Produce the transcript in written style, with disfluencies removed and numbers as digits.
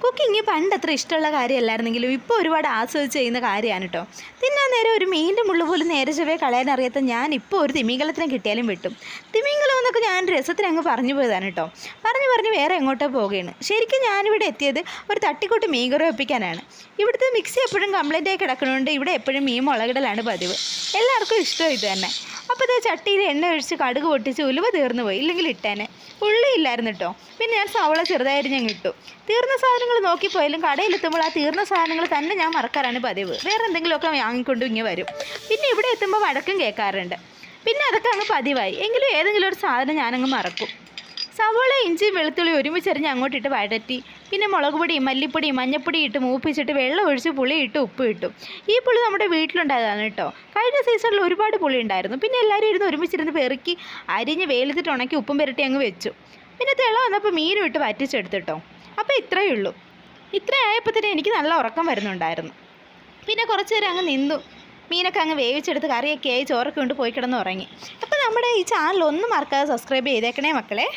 Cooking പണ്ടത്ര ഇഷ്ടമുള്ള കാര്യമല്ലായിരുന്നെങ്കിലും ഇപ്പോൾ ഒരുപാട് ആസ്വദിച്ച് ചെയ്യുന്ന കാര്യമാണ് കേട്ടോ. തിന്നാൻ നേരം ഒരു മീനിൻ്റെ മുള്ളു പോലും നേരെ ചൊവ്വേ കളയാൻ അറിയാത്ത ഞാൻ ഇപ്പോൾ ഒരു തിമിംഗലത്തിനെ കിട്ടിയാലും വെട്ടും. തിമിംഗലം എന്നൊക്കെ ഞാൻ രസത്തിന് അങ്ങ് പറഞ്ഞു പോയതാണ് കേട്ടോ. പറഞ്ഞ് വേറെ എങ്ങോട്ടോ പോവുകയാണ്. ശരിക്കും ഞാനിവിടെ എത്തിയത് ഒരു തട്ടിക്കൂട്ട് മീൻ കറി വെപ്പിക്കാനാണ്. ഇവിടുത്തെ മിക്സി എപ്പോഴും കംപ്ലൈൻറ്റായി കിടക്കുന്നതുകൊണ്ട് ഇവിടെ എപ്പോഴും മീൻ മുളകിടലാണ് പതിവ്. എല്ലാവർക്കും ഇഷ്ടം ഇത് തന്നെ. അപ്പോൾ ഇത് ചട്ടിയിൽ എണ്ണ ഒഴിച്ച് കടുക് പൊട്ടിച്ച് ഉലുവ തീർന്നു പോയി, ഇല്ലെങ്കിൽ ഇട്ടേനെ. ഉള്ളി ഇല്ലായിരുന്നു കേട്ടോ. പിന്നെ ഞാൻ സവള ചെറുതായിട്ട് ഞാൻ ഇട്ടു. തീർന്ന സാധനങ്ങൾ നോക്കിപ്പോയാലും കടയിലെത്തുമ്പോൾ ആ തീർന്ന സാധനങ്ങൾ തന്നെ ഞാൻ മറക്കാറാണ് പതിവ്. വേറെ എന്തെങ്കിലുമൊക്കെ വാങ്ങിക്കൊണ്ട് ഇങ്ങനെ വരും. പിന്നെ ഇവിടെ എത്തുമ്പോൾ വഴക്കും കേൾക്കാറുണ്ട്. പിന്നെ അതൊക്കെ അങ്ങ് പതിവായി. എങ്കിലും ഏതെങ്കിലും ഒരു സാധനം ഞാനങ്ങ് മറക്കും. സവോള ഇഞ്ചി വെളുത്തുള്ളി ഒരുമിച്ചെറിഞ്ഞ് അങ്ങോട്ടിട്ട് വഴറ്റി. പിന്നെ മുളക് പൊടി മല്ലിപ്പൊടി മഞ്ഞപ്പൊടി ഇട്ട് മൂപ്പിച്ചിട്ട് വെള്ളം ഒഴിച്ച് പുളി ഇട്ട് ഉപ്പ് ഇട്ടു. ഈ പുളി നമ്മുടെ വീട്ടിലുണ്ടായതാണ് കേട്ടോ. കഴിഞ്ഞ സീസണിൽ ഒരുപാട് പുളി ഉണ്ടായിരുന്നു. പിന്നെ എല്ലാവരും ഇരുന്ന് ഒരുമിച്ചിരുന്ന് പെറുക്കി അരിഞ്ഞ് വെയിലത്തിട്ട് ഉണക്കി ഉപ്പും പുരട്ടി അങ്ങ് വെച്ചു. പിന്നെ തിള വന്നപ്പോൾ മീനും ഇട്ട് വറ്റിച്ചെടുത്തിട്ടോ. അപ്പോൾ ഇത്രയേ ഉള്ളൂ. ഇത്രയായപ്പോൾ തന്നെ എനിക്ക് നല്ല ഉറക്കം വരുന്നുണ്ടായിരുന്നു. പിന്നെ കുറച്ച് നേരം അങ്ങ് നിന്നു. മീനൊക്കെ അങ്ങ് വേവിച്ചെടുത്ത് കറിയൊക്കെ ആയി ചോറൊക്കെ കൊണ്ട് പോയി കിടന്ന് ഉറങ്ങി. അപ്പോൾ നമ്മുടെ ഈ ചാനൽ ഒന്നും മറക്കാതെ സബ്സ്ക്രൈബ് ചെയ്തേക്കണേ മക്കളെ.